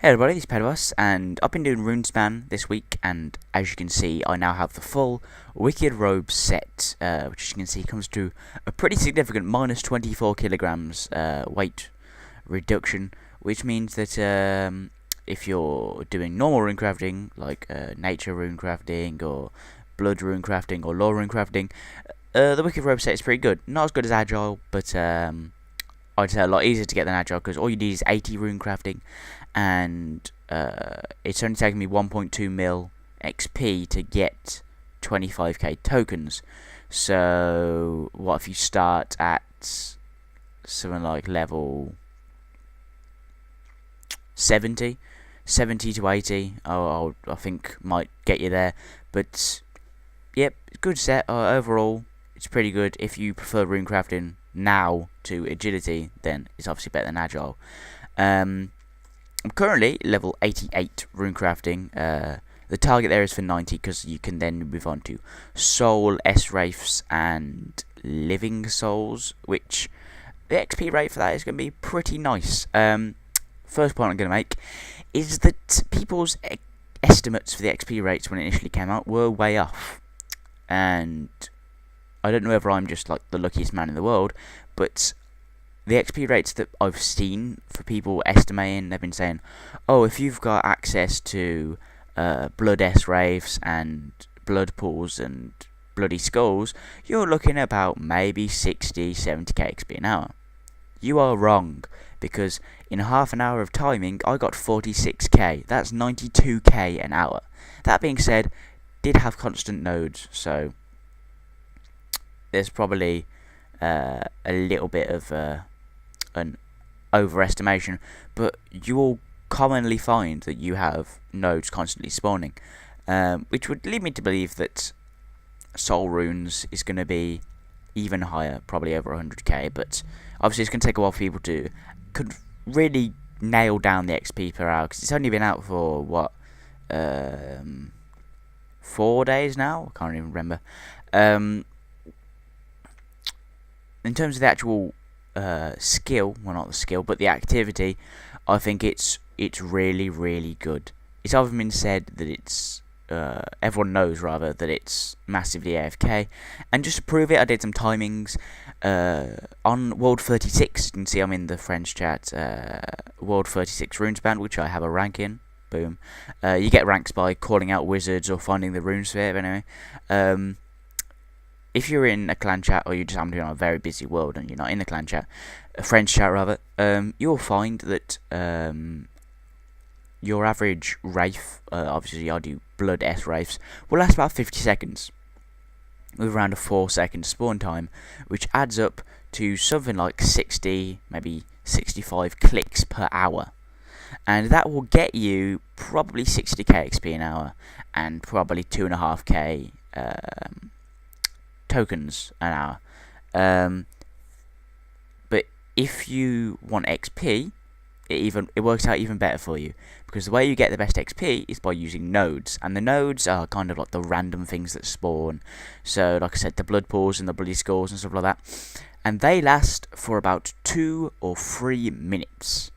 Hey everybody, this is Pedibus, and I've been doing RuneSpan this week, and as you can see, I now have the full Wicked Robe set, which as you can see comes to a pretty significant minus 24 kilograms weight reduction, which means that if you're doing normal rune crafting, like nature rune crafting, or blood rune crafting, or law rune crafting, the Wicked Robe set is pretty good. Not as good as Agile, but I'd say a lot easier to get than Agile, because all you need is 80 rune crafting, and it's only taken me 1.2 mil XP to get 25k tokens. So what if you start at something like level 70 to 80? I think might get you there. But yep, good set. Overall it's pretty good. If you prefer rune crafting now to agility, then it's obviously better than Agile. I'm currently level 88 rune crafting. The target there is for 90, because you can then move on to soul, S-wraiths, and living souls, which the XP rate for that is going to be pretty nice. First point I'm going to make is that people's estimates for the XP rates when it initially came out were way off, and I don't know whether I'm just like the luckiest man in the world, but the XP rates that I've seen for people estimating, they've been saying, oh, if you've got access to blood S-wraiths and blood pools and bloody skulls, you're looking at about maybe 60, 70k XP an hour. You are wrong, because in half an hour of timing, I got 46k. That's 92k an hour. That being said, did have constant nodes, so there's probably a little bit of an overestimation, but you will commonly find that you have nodes constantly spawning, which would lead me to believe that soul runes is going to be even higher, probably over 100k, but obviously it's going to take a while for people to could really nail down the XP per hour, because it's only been out for what 4 days now. I can't even remember. In terms of the actual skill, well, not the skill, but the activity, I think it's really, really good. It's often been said that it's everyone knows rather that it's massively AFK, and just to prove it, I did some timings on World 36. You can see I'm in the French chat. World 36 RuneSpan, which I have a rank in. Boom. You get ranks by calling out wizards or finding the rune sphere. But anyway, if you're in a clan chat, or you just happen to be on a very busy world and you're not in the clan chat, a French chat rather, you'll find that your average wraith, obviously I do blood S wraiths, will last about 50 seconds, with around a 4-second spawn time, which adds up to something like 60, maybe 65 clicks per hour. And that will get you probably 60k XP an hour, and probably 2.5k tokens an hour. But if you want XP, it works out even better for you, because the way you get the best XP is by using nodes, and the nodes are kind of like the random things that spawn. So like I said, the blood pools and the bloody skulls and stuff like that, and they last for about 2 or 3 minutes.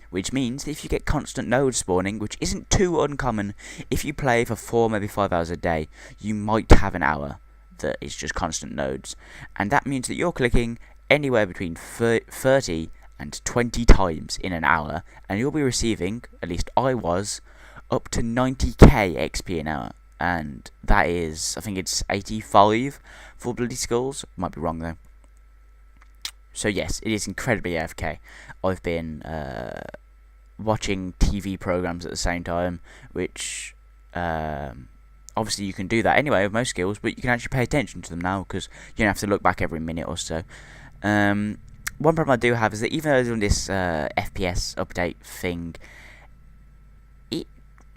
Which means that if you get constant node spawning, which isn't too uncommon, if you play for 4, maybe 5 hours a day, you might have an hour that is just constant nodes, and that means that you're clicking anywhere between 30 and 20 times in an hour, and you'll be receiving, at least I was, up to 90k XP an hour, and that is, I think it's 85 for bloody skulls. Might be wrong though. So yes, it is incredibly AFK. I've been watching TV programs at the same time, which obviously you can do that anyway with most skills, but you can actually pay attention to them now, because you don't have to look back every minute or so. One problem I do have is that even though they're doing this FPS update thing, it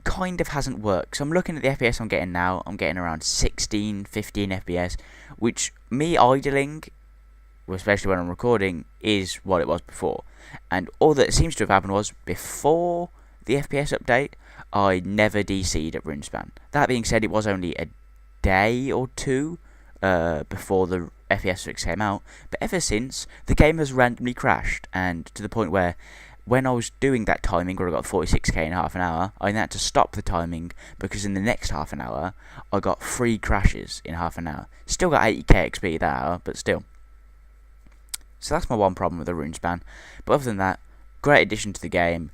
kind of hasn't worked. So I'm looking at the FPS I'm getting now. I'm getting around 16, 15 FPS, which me idling, especially when I'm recording, is what it was before. And all that seems to have happened was, before the FPS update, I never DC'd at RuneSpan. That being said, it was only a day or two before the FPS fix came out, but ever since, the game has randomly crashed, and to the point where when I was doing that timing where I got 46k in half an hour, I then had to stop the timing because in the next half an hour I got 3 crashes in half an hour. Still got 80k XP that hour, but still. So that's my one problem with the RuneSpan. But other than that, great addition to the game.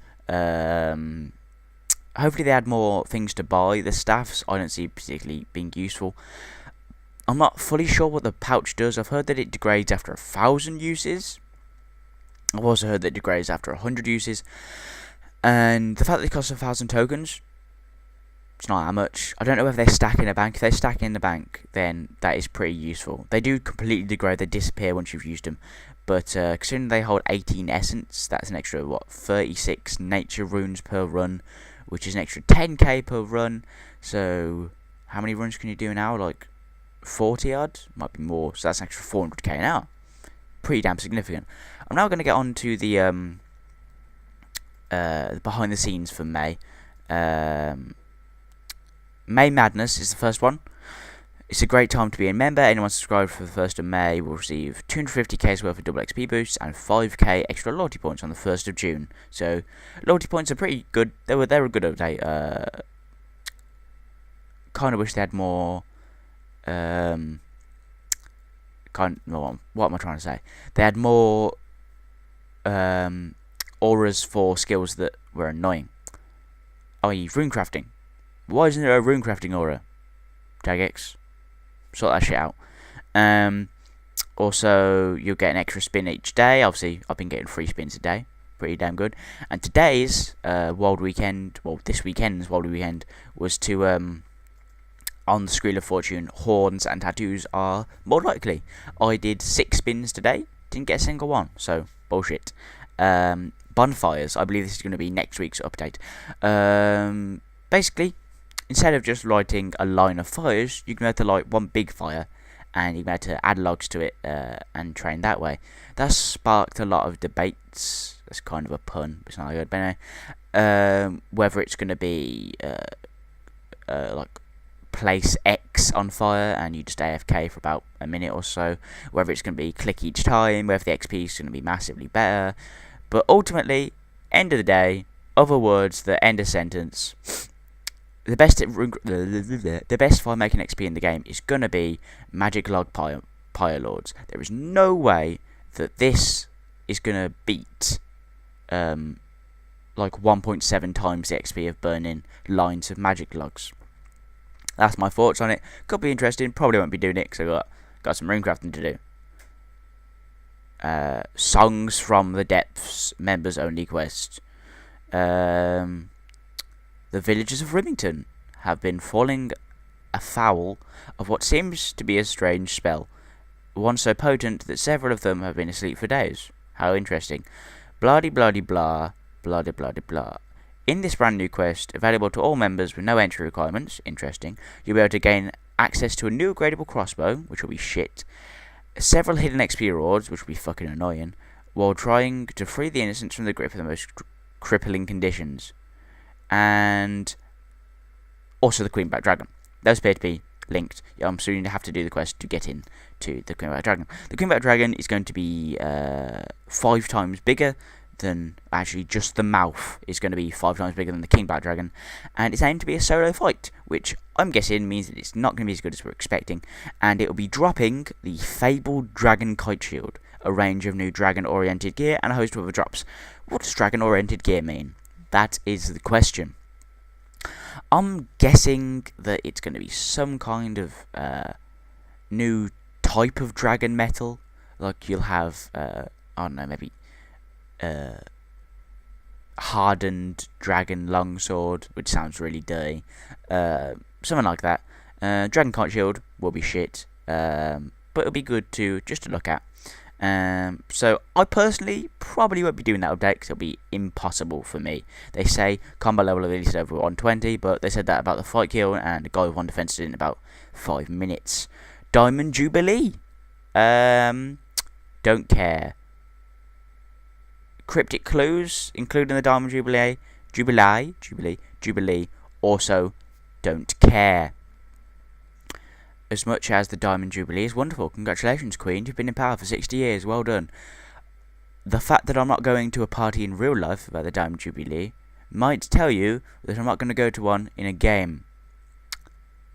Hopefully they add more things to buy. The staffs I don't see particularly being useful. I'm not fully sure what the pouch does. I've heard that it degrades after 1,000 uses. I've also heard that it degrades after 100 uses. And the fact that it costs 1,000 tokens, it's not that much. I don't know if they stack in a bank. If they stack in the bank, then that is pretty useful. They do completely degrade. They disappear once you've used them. But considering they hold 18 essence, that's an extra, 36 nature runes per run, which is an extra 10k per run. So how many runs can you do now? Like 40 odd? Might be more. So that's an extra 400k an hour. Pretty damn significant. I'm now going to get on to the behind the scenes for May. May Madness is the first one. It's a great time to be a member. Anyone subscribed for the 1st of May will receive 250k's worth of double XP boosts and 5k extra loyalty points on the 1st of June. So loyalty points are pretty good. They're a good update. Kind of wish they had more. What am I trying to say? They had more auras for skills that were annoying. I.e. runecrafting. Why isn't there a runecrafting aura? Jagex. Sort that shit out. Also, you'll get an extra spin each day. Obviously, I've been getting 3 spins a day. Pretty damn good. And today's World Weekend, well, this weekend's World Weekend, was to, on the Screen of Fortune, horns and tattoos are more likely. I did 6 spins today. Didn't get a single one. So, bullshit. Bonfires. I believe this is going to be next week's update. Basically, instead of just lighting a line of fires, you can be able to light one big fire, and you can be able to add logs to it and train that way. That's sparked a lot of debates. That's kind of a pun, but it's not good. But anyway, whether it's going to be like place X on fire and you just AFK for about a minute or so, whether it's going to be click each time, whether the XP is going to be massively better. But ultimately, end of the day, other words that end a sentence. The best fire making XP in the game is gonna be Magic Log Pyre Lords. There is no way that this is gonna beat like 1.7 times the XP of burning lines of Magic Logs. That's my thoughts on it. Could be interesting. Probably won't be doing it because I got some runecrafting to do. Songs from the Depths members only quest. The villagers of Rimington have been falling afoul of what seems to be a strange spell, one so potent that several of them have been asleep for days. How interesting. Blah-de-blah-de-blah, blah-de-blah-de-blah. In this brand new quest, available to all members with no entry requirements, interesting, you'll be able to gain access to a new upgradable crossbow, which will be shit, several hidden XP rewards, which will be fucking annoying, while trying to free the innocents from the grip of the most crippling conditions. And also the Queenback Dragon. Those appear to be linked. I'm assuming you have to do the quest to get in to the Queenback Dragon. The Queenback Dragon is going to be 5 times bigger than, actually just the mouth is going to be 5 times bigger than the Kingback Dragon, and it's aimed to be a solo fight, which I'm guessing means that it's not going to be as good as we're expecting, and it will be dropping the fabled Dragon Kite Shield, a range of new dragon-oriented gear, and a host of other drops. What does dragon-oriented gear mean? That is the question. I'm guessing that it's going to be some kind of new type of dragon metal. Like you'll have, I don't know, maybe hardened dragon longsword, which sounds really dirty. Something like that. Dragon Kite Shield will be shit, but it'll be good to just to look at. So I personally probably won't be doing that update because it'll be impossible for me. They say combo level at least over 120, but they said that about the fight kill and the guy with 1 defense in about 5 minutes. Diamond Jubilee. Don't care. Cryptic clues, including the Diamond Jubilee. Also, don't care. As much as the Diamond Jubilee is wonderful. Congratulations, Queen. You've been in power for 60 years. Well done. the fact that I'm not going to a party in real life about the Diamond Jubilee might tell you that I'm not going to go to one in a game.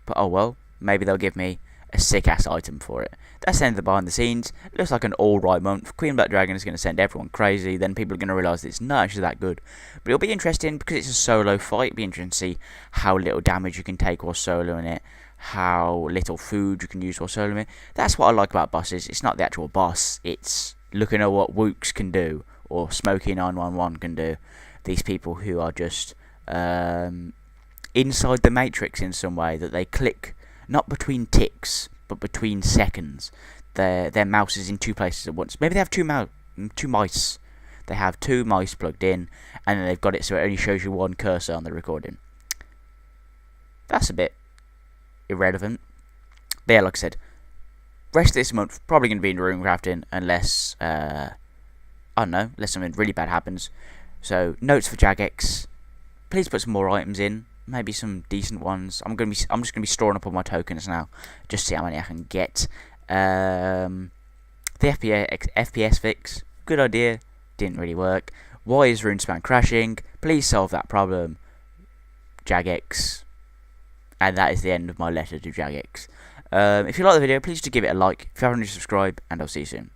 But oh well, maybe they'll give me a sick-ass item for it. That's the end of the behind the scenes. It looks like an alright month. Queen Black Dragon is going to send everyone crazy. Then people are going to realise that it's not actually that good. But it'll be interesting because it's a solo fight. It'll be interesting to see how little damage you can take while soloing it. How little food you can use while soloing it. That's what I like about bosses. It's not the actual boss. It's looking at what Wooks can do. Or Smokey 911 can do. These people who are just inside the matrix in some way. That they click not between ticks, but between seconds. Their mouse is in two places at once. Maybe they have two mice. They have two mice plugged in, and then they've got it so it only shows you one cursor on the recording. That's a bit irrelevant. But yeah, like I said, rest of this month probably going to be in rune crafting unless I don't know, unless something really bad happens. So notes for Jagex. Please put some more items in. Maybe some decent ones. I'm just gonna be storing up all my tokens now, just to see how many I can get. The FPS fix, good idea, didn't really work. Why is RuneSpan crashing? Please solve that problem, Jagex. And that is the end of my letter to Jagex. If you like the video, please do give it a like. If you haven't already subscribed, and I'll see you soon.